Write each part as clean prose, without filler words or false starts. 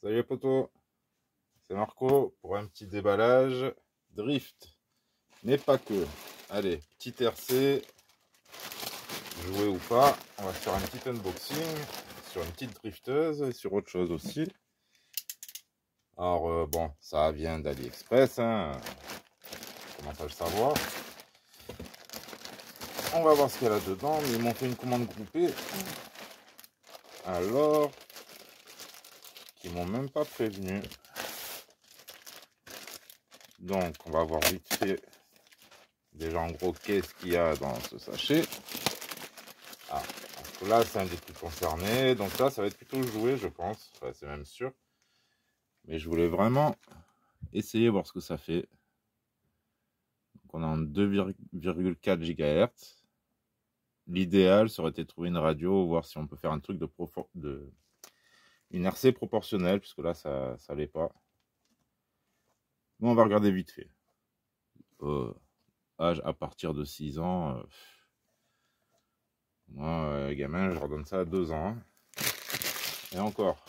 Salut les potos, c'est Marco pour un petit déballage drift, mais pas que. Allez, petit RC, joué ou pas, on va faire un petit unboxing sur une petite drifteuse et sur autre chose aussi. Alors bon, ça vient d'AliExpress, hein, comment pas le savoir. On va voir ce qu'il y a là-dedans, mais ils m'ont fait une commande groupée. Alors, qu'ils m'ont même pas prévenu. Donc, on va voir vite fait déjà en gros qu'est-ce qu'il y a dans ce sachet. Ah, donc là c'est un des trucs concernés, donc là ça va être plutôt joué je pense, enfin, c'est même sûr. Mais je voulais vraiment essayer voir ce que ça fait. Donc on est en 2,4 GHz. L'idéal ça aurait été de trouver une radio, voir si on peut faire un truc une RC proportionnelle, puisque là ça l'est pas. Mais on va regarder vite fait. Âge à partir de 6 ans. Moi, gamin, je redonne ça à 2 ans. Hein. Et encore.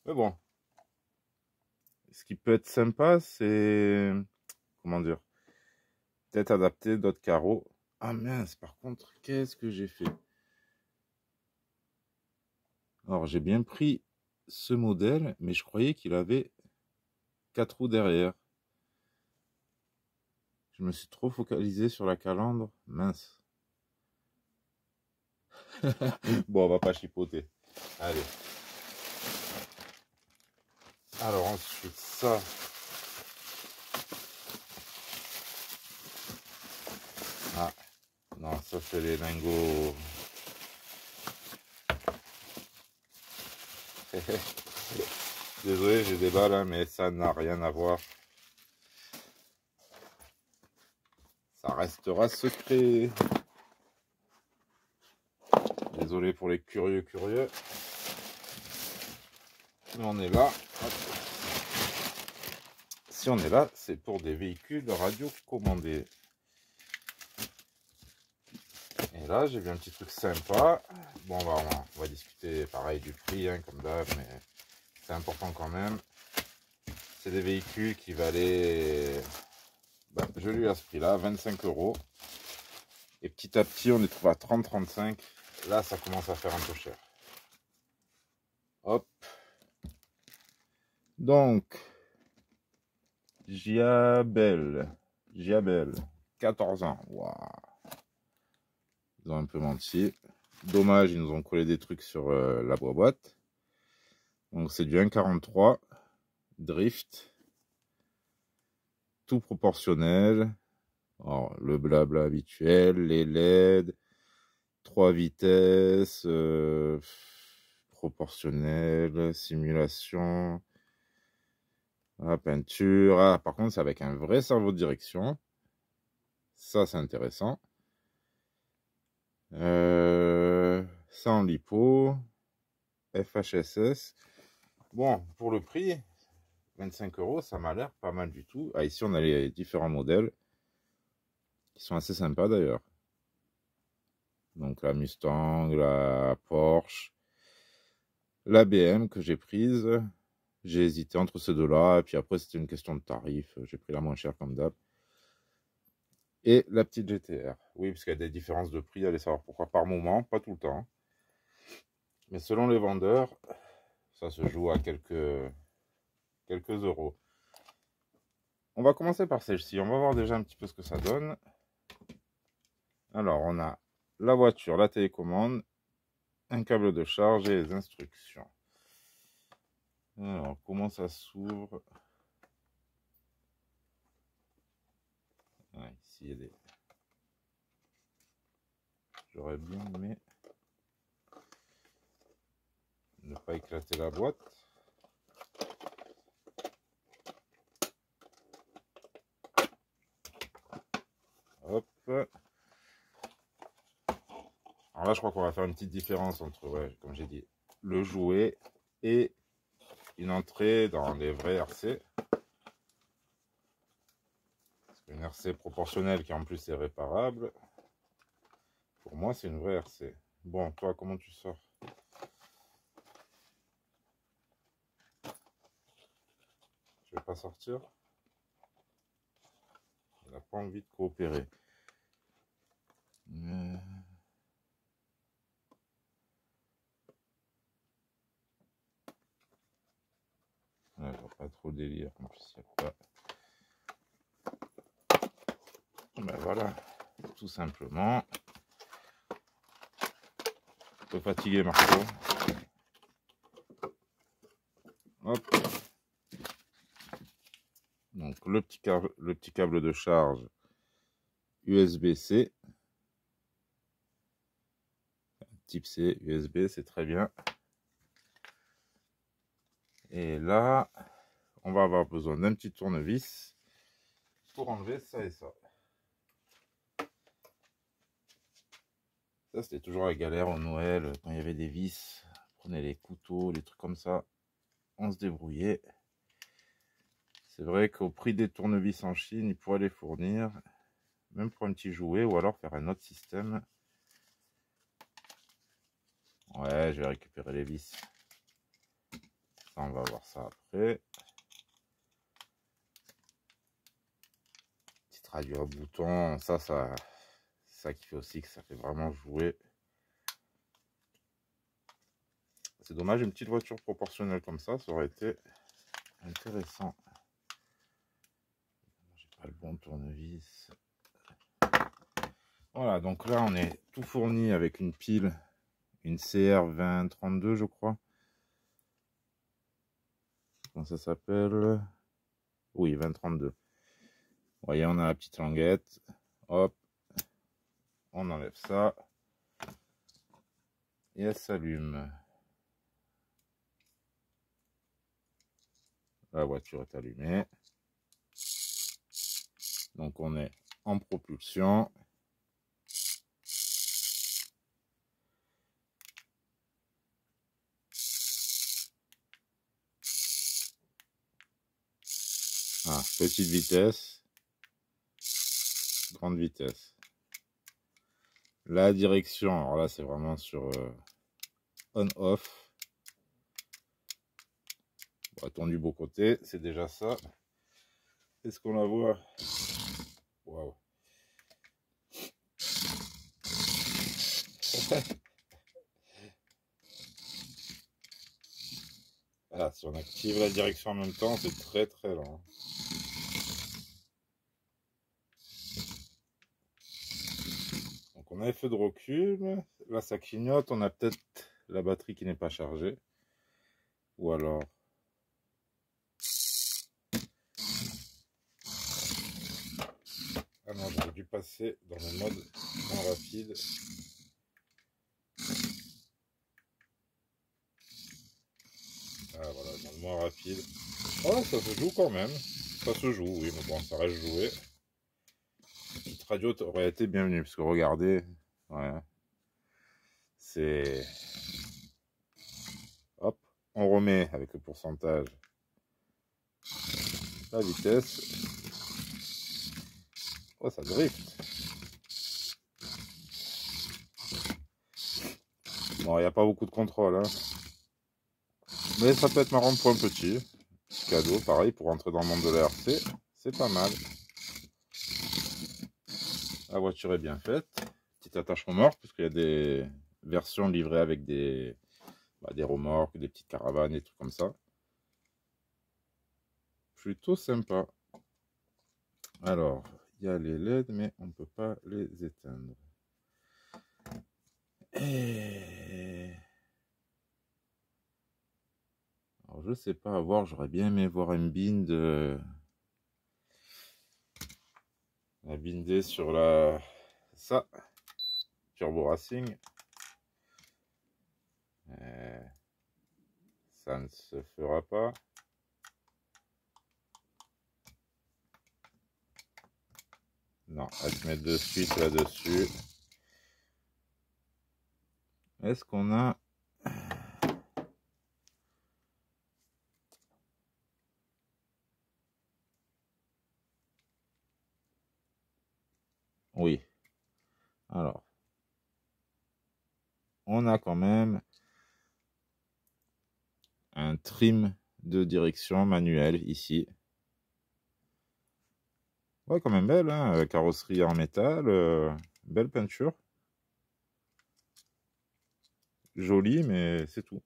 Mais bon. Ce qui peut être sympa, c'est... Comment dire? Peut-être adapter d'autres carreaux. Ah mince, par contre, qu'est-ce que j'ai fait? Alors, j'ai bien pris ce modèle, mais je croyais qu'il avait 4 roues derrière. Je me suis trop focalisé sur la calandre. Mince. Bon, on va pas chipoter. Allez. Alors ensuite, ça... Ah, non, ça c'est les lingots. Désolé, j'ai des balles, hein, mais ça n'a rien à voir. Ça restera secret. Désolé pour les curieux. Mais on est là. Hop. Si on est là, c'est pour des véhicules radio commandés. Et là, j'ai vu un petit truc sympa. Bon, on va discuter pareil du prix, hein, comme d'hab, mais c'est important quand même. C'est des véhicules qui valaient, je l'ai eu à ce prix-là, 25 €. Et petit à petit, on les trouve à 30-35. Là, ça commence à faire un peu cher. Hop. Donc, Giabel, 14 ans. Waouh. Ils ont un peu menti. Dommage, ils nous ont collé des trucs sur la boîte. Donc c'est du 1,43 drift. Tout proportionnel. Alors, le blabla habituel, les LED, 3 vitesses, proportionnel, simulation, la peinture. Ah, par contre, c'est avec un vrai cerveau de direction. Ça, c'est intéressant. Ça en lipo, FHSS. Bon, pour le prix, 25 €, ça m'a l'air pas mal du tout. Ah, ici, on a les différents modèles qui sont assez sympas d'ailleurs. Donc la Mustang, la Porsche, la BM que j'ai prise. J'ai hésité entre ces deux-là. Et puis après, c'était une question de tarif. J'ai pris la moins chère comme d'hab. Et la petite GTR. Oui, parce qu'il y a des différences de prix. Allez savoir pourquoi par moment, pas tout le temps. Mais selon les vendeurs, ça se joue à quelques euros. On va commencer par celle-ci. On va voir déjà un petit peu ce que ça donne. Alors, on a la voiture, la télécommande, un câble de charge et les instructions. Alors, comment ça s'ouvre? Ah, ici, il y a des... J'aurais bien aimé ne pas éclater la boîte. Hop. Alors là, je crois qu'on va faire une petite différence entre, ouais, comme j'ai dit, le jouet et une entrée dans les vrais RC. Une RC proportionnelle qui en plus est réparable. Pour moi, c'est une vraie RC. Bon, toi, comment tu sors? Je vais pas sortir. Il n'a pas envie de coopérer. Ouais, je vois pas trop le délire. En plus, il n'y a pas. Ben voilà, tout simplement. Un peu fatigué, Marco. Hop. Donc le petit câble de charge USB-C. Type C, USB, c'est très bien. Et là, on va avoir besoin d'un petit tournevis pour enlever ça et ça. Ça, c'était toujours la galère au Noël, quand il y avait des vis. On prenait les couteaux, les trucs comme ça. On se débrouillait. C'est vrai qu'au prix des tournevis en Chine, ils pourraient les fournir. Même pour un petit jouet, ou alors faire un autre système. Ouais, je vais récupérer les vis. Ça, on va voir ça après. Petite radio à bouton, ça qui fait aussi que ça fait vraiment jouer. C'est dommage, une petite voiture proportionnelle comme ça aurait été intéressant. J'ai pas le bon tournevis. Voilà, donc là on est tout fourni avec une pile, une CR2032 je crois. Comment ça s'appelle? Oui, 2032. Vous voyez, on a la petite languette. Hop, on enlève ça. Et elle s'allume. La voiture est allumée. Donc on est en propulsion. Ah, petite vitesse, grande vitesse. La direction, alors là c'est vraiment sur on-off. On va tourner du beau côté, c'est déjà ça. Est-ce qu'on la voit? Waouh. Ah, si on active la direction en même temps, c'est très très lent. Donc on a effet de recul. Là ça clignote, on a peut-être la batterie qui n'est pas chargée. Ou alors... Ah non, j'aurais dû passer dans le mode moins rapide. Ah voilà, dans le moins rapide. Oh, ça se joue quand même. Ça se joue, oui, mais bon, ça reste joué. Une petite radio aurait été bienvenue, parce que regardez, ouais, c'est... Hop, on remet avec le pourcentage la vitesse. Oh, ça drift. Bon, il n'y a pas beaucoup de contrôle, hein. Mais ça peut être marrant pour un petit cadeau, pareil, pour rentrer dans le monde de la RC. C'est pas mal. La voiture est bien faite. Petite attache remorque, puisqu'il y a des versions livrées avec des remorques, des petites caravanes et tout comme ça. Plutôt sympa. Alors, il y a les LED, mais on ne peut pas les éteindre. Alors, je sais pas, à voir, j'aurais bien aimé voir un bind. La bindée sur la... Ça. Turbo Racing. Ça ne se fera pas. Non, elle se met de suite là-dessus. Est-ce qu'on a... Oui. Alors. On a quand même un trim de direction manuel ici. Ouais, quand même belle, hein, carrosserie en métal, belle peinture. Jolie, mais c'est tout.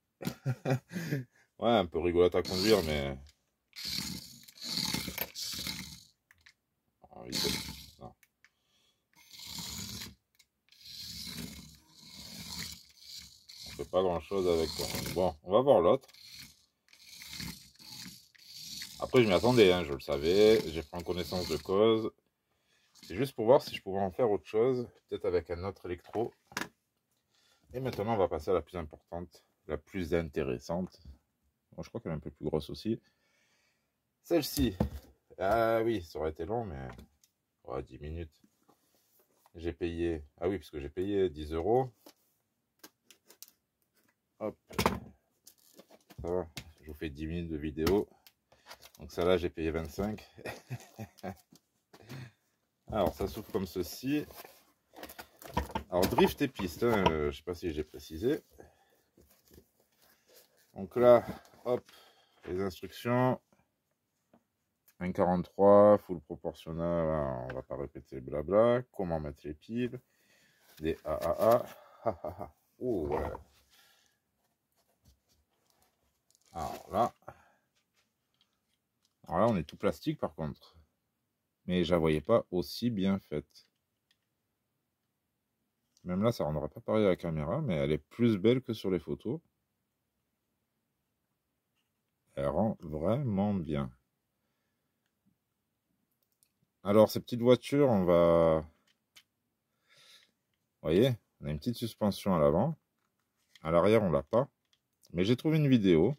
Ouais, un peu rigolote à conduire, mais... Oh, non. On fait pas grand-chose avec. Bon, on va voir l'autre. Après, je m'y attendais, hein, je le savais. J'ai pris en connaissance de cause. C'est juste pour voir si je pouvais en faire autre chose, peut-être avec un autre électro. Et maintenant, on va passer à la plus importante, la plus intéressante. Bon, je crois qu'elle est un peu plus grosse aussi. Celle-ci. Ah oui, ça aurait été long, mais... Ouais, 10 minutes. J'ai payé... Ah oui, parce que j'ai payé 10 euros. Hop. Ça va. Je vous fais 10 minutes de vidéo. Donc ça là, j'ai payé 25. Alors, ça s'ouvre comme ceci. Alors, drift et piste, hein, je ne sais pas si j'ai précisé. Donc là, hop, les instructions. 1,43, full proportionnel, on va pas répéter blabla. Comment mettre les piles. Des AAA. Oh, ouais. Alors là, on est tout plastique par contre. Mais je la voyais pas aussi bien faite. Même là, ça rendra pas pareil à la caméra, mais elle est plus belle que sur les photos. Elle rend vraiment bien. Alors, ces petites voitures, on va... Vous voyez, on a une petite suspension à l'avant. À l'arrière, on l'a pas. Mais j'ai trouvé une vidéo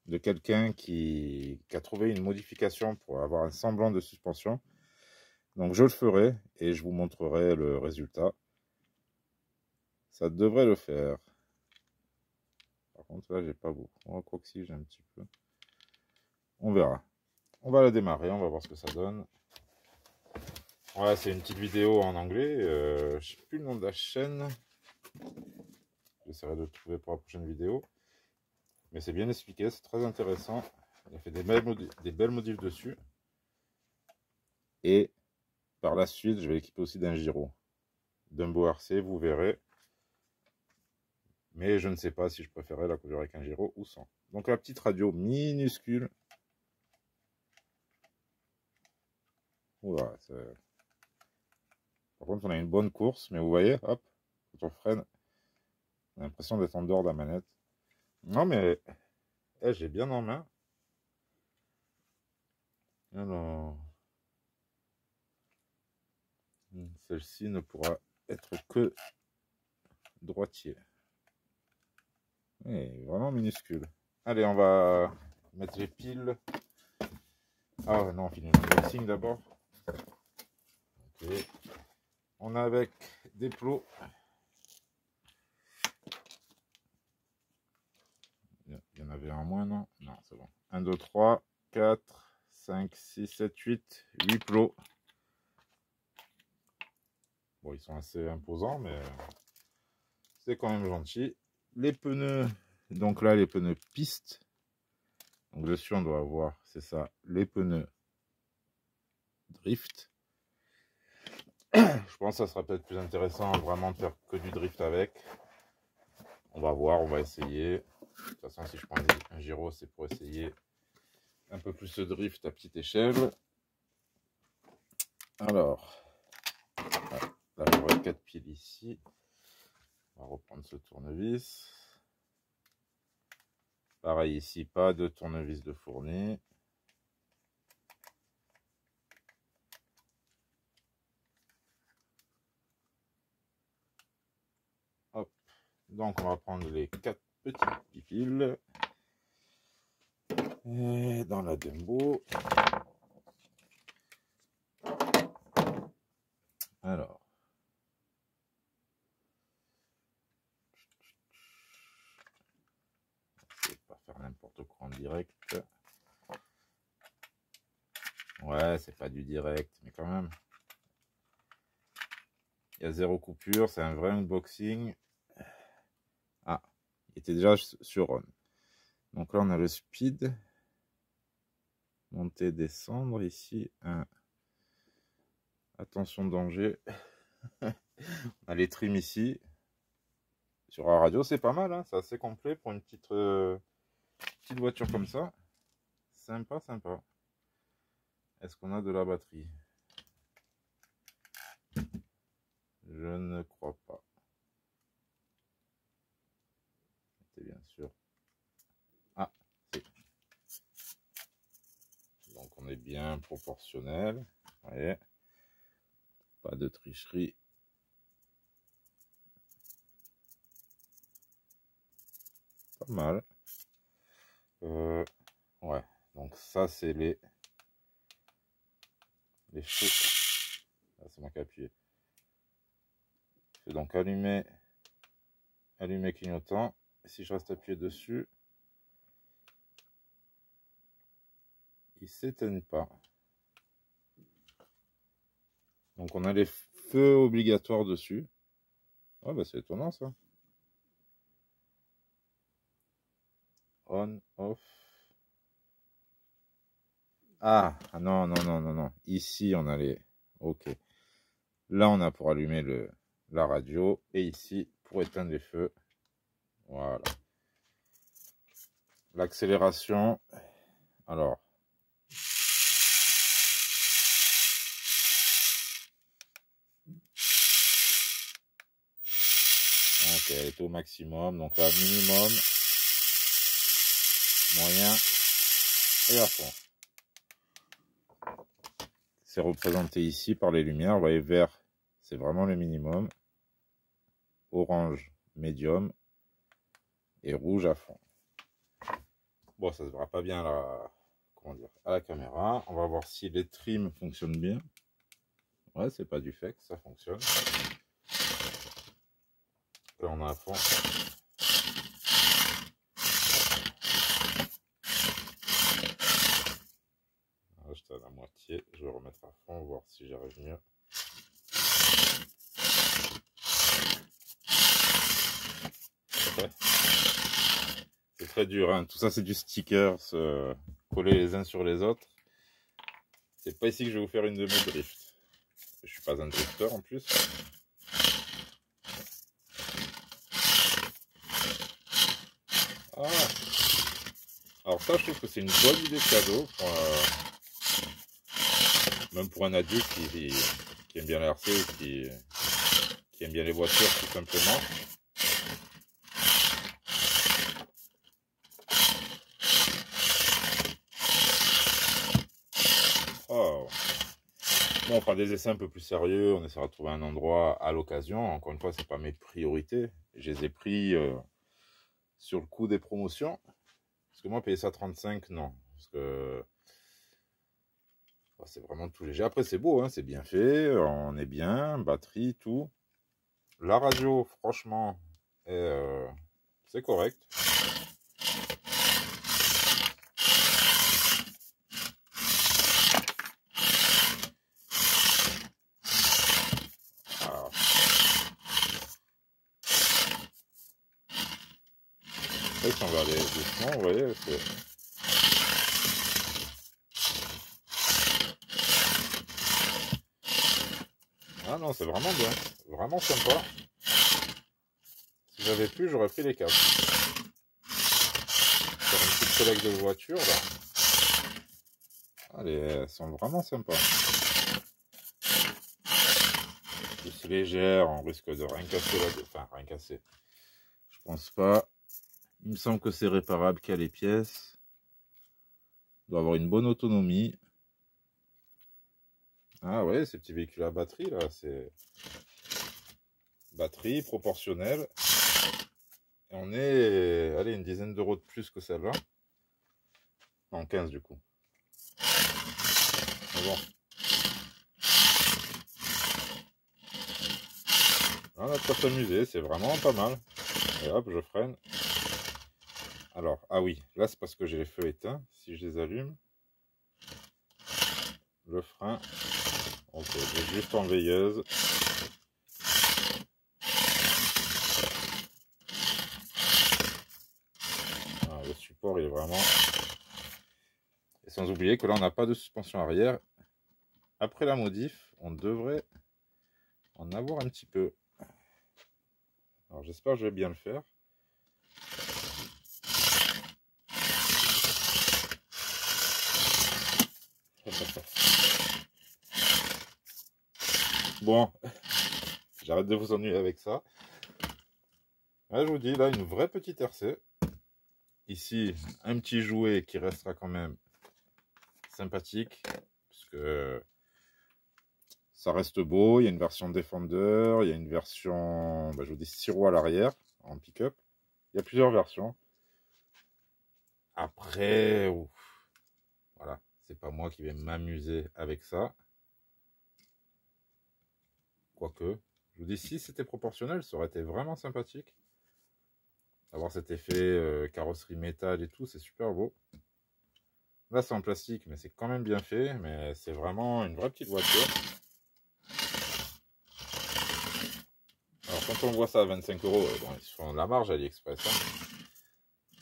de quelqu'un qui a trouvé une modification pour avoir un semblant de suspension. Donc, je le ferai et je vous montrerai le résultat. Ça devrait le faire. Par contre, là, j'ai pas beaucoup. Oh, quoi que si, j'ai un petit peu. On verra. On va la démarrer, on va voir ce que ça donne. Ouais, c'est une petite vidéo en anglais. Je sais plus le nom de la chaîne. J'essaierai de le trouver pour la prochaine vidéo. Mais c'est bien expliqué, c'est très intéressant. Il a fait des belles modifs dessus. Et par la suite, je vais l'équiper aussi d'un gyro. Dumbo RC, vous verrez. Mais je ne sais pas si je préférais la conduire avec un gyro ou sans. Donc la petite radio minuscule. Voilà, par contre, on a une bonne course, mais vous voyez, hop, quand on freine, on a l'impression d'être en dehors de la manette. Non, mais j'ai bien en main. Alors, celle-ci ne pourra être que droitier. Et vraiment minuscule. Allez, on va mettre les piles. Ah non, on finit l'unboxing d'abord. Ok. On a avec des plots. Il y en avait un moins, non? Non, c'est bon. 1, 2, 3, 4, 5, 6, 7, 8, 8 plots. Bon, ils sont assez imposants, mais c'est quand même gentil. Les pneus, donc là, les pneus piste. Donc dessus, on doit avoir, c'est ça, les pneus drift. Je pense que ça sera peut-être plus intéressant vraiment de faire que du drift avec. On va voir, on va essayer. De toute façon, si je prends un gyro, c'est pour essayer un peu plus de drift à petite échelle. Alors, là, j'aurai 4 piles ici. On va reprendre ce tournevis. Pareil ici, pas de tournevis de fourni. Hop. Donc, on va prendre les 4 petites piles. Et dans la Dumbo. Alors. Je vais pas faire n'importe quoi en direct. Ouais, c'est pas du direct, mais quand même. Il y a 0 coupure, c'est un vrai unboxing. Ah, il était déjà sur on. Donc là, on a le speed. Monter, descendre ici. 1, Attention danger. On a les trims ici. Sur la radio, c'est pas mal, hein, c'est assez complet pour une petite voiture comme ça. Sympa, sympa. Est-ce qu'on a de la batterie? Je ne crois pas. C'est bien sûr. Ah, c'est. Donc on est bien proportionnel. Vous voyez. Pas de tricherie. Pas mal. Ouais. Donc ça c'est les feux. Ah, c'est moi qui ai appuyé. Je vais donc allumer clignotant. Et si je reste appuyé dessus, ils s'éteignent pas. Donc on a les feux obligatoires dessus. Ah bah c'est étonnant ça. On, off. Ah non, non, non, non, non. Ici on a les... Ok. Là on a pour allumer la radio. Et ici pour éteindre les feux. Voilà. L'accélération. Alors. Ok, elle est au maximum. Donc là, minimum, moyen et à fond. C'est représenté ici par les lumières. Vous voyez, vert, c'est vraiment le minimum. Orange, médium. Et rouge à fond. Bon, ça se verra pas bien à la caméra. On va voir si les trims fonctionnent bien. Ouais, c'est pas du fait que ça fonctionne. Là, on a à fond. Là, j'étais à la moitié. Je vais remettre à fond, voir si j'arrive mieux. Ouais. C'est très dur, hein. Tout ça, c'est du sticker, coller les uns sur les autres. C'est pas ici que je vais vous faire une de mes drifts. Je suis pas un drifter en plus. Ah. Alors ça, je trouve que c'est une bonne idée de cadeau. Même pour un adulte qui aime bien la RC ou qui aime bien les voitures tout simplement. Oh. Bon, on fera des essais un peu plus sérieux. On essaiera de trouver un endroit à l'occasion. Encore une fois, c'est pas mes priorités. Je les ai pris sur le coup des promotions. Parce que moi, payer ça 35, non. Parce que c'est vraiment tout léger. Après, c'est beau, hein, c'est bien fait. On est bien. Batterie, tout. La radio, franchement, c'est correct. Alors, si on va aller doucement, vous voyez, ah non, c'est vraiment bien. Vraiment sympa. Si j'avais pu, j'aurais pris les câbles. Faire une petite collecte de voitures, là. Allez, elles sont vraiment sympas. Plus légères, on risque de rien casser là. Enfin, rien casser. Je pense pas. Il me semble que c'est réparable qu'à les pièces. Il doit avoir une bonne autonomie. Ah ouais, ces petits véhicules à batterie, là, c'est... Batterie proportionnelle. Et on est, allez, une dizaine d'euros de plus que celle-là. Non, 15 du coup. Mais bon. On a de quoi s'amuser, c'est vraiment pas mal. Et hop, je freine. Alors, ah oui, là c'est parce que j'ai les feux éteints. Si je les allume, le frein, ok, j'ai juste en veilleuse. Ah, le support il est vraiment... Et sans oublier que là on n'a pas de suspension arrière. après la modif, on devrait en avoir un petit peu. Alors j'espère que je vais bien le faire. Bon, j'arrête de vous ennuyer avec ça. Là, je vous dis, là, une vraie petite RC. Ici, un petit jouet qui restera quand même sympathique. Parce que ça reste beau. Il y a une version Defender. Il y a une version, je vous dis, sirop à l'arrière, en pick-up. Il y a plusieurs versions. Après, ouf, voilà. C'est pas moi qui vais m'amuser avec ça. Quoique, je vous dis, si c'était proportionnel, ça aurait été vraiment sympathique. Avoir cet effet carrosserie métal et tout, c'est super beau. Là, c'est en plastique, mais c'est quand même bien fait. Mais c'est vraiment une vraie petite voiture. Alors, quand on voit ça à 25 euros, bon, ils se font de la marge à AliExpress. Hein.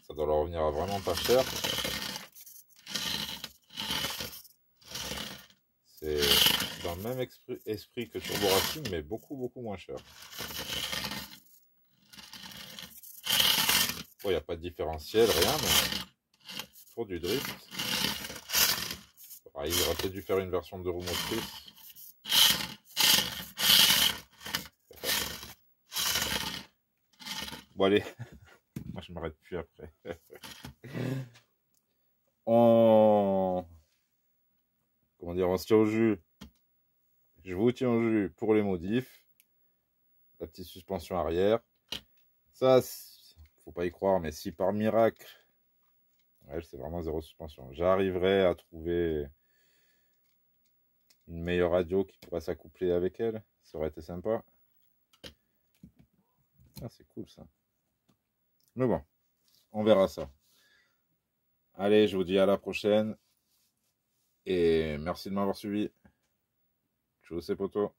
Ça doit leur revenir à vraiment pas cher. C'est dans le même esprit que Turbo Racing, mais beaucoup, beaucoup moins cher. Bon, il n'y a pas de différentiel, rien, mais pour du drift. Pareil, il aurait peut-être dû faire une version de roue motrice. Bon, allez, moi je m'arrête plus après. Comment dire, on se tient au jus. Je vous tiens au jus pour les modifs. La petite suspension arrière. Ça, faut pas y croire, mais si par miracle, ouais, c'est vraiment zéro suspension, j'arriverai à trouver une meilleure radio qui pourrait s'accoupler avec elle, ça aurait été sympa. Ah, c'est cool ça. Mais bon, on verra ça. Allez, je vous dis à la prochaine. Et merci de m'avoir suivi. Ciao, c'est poto.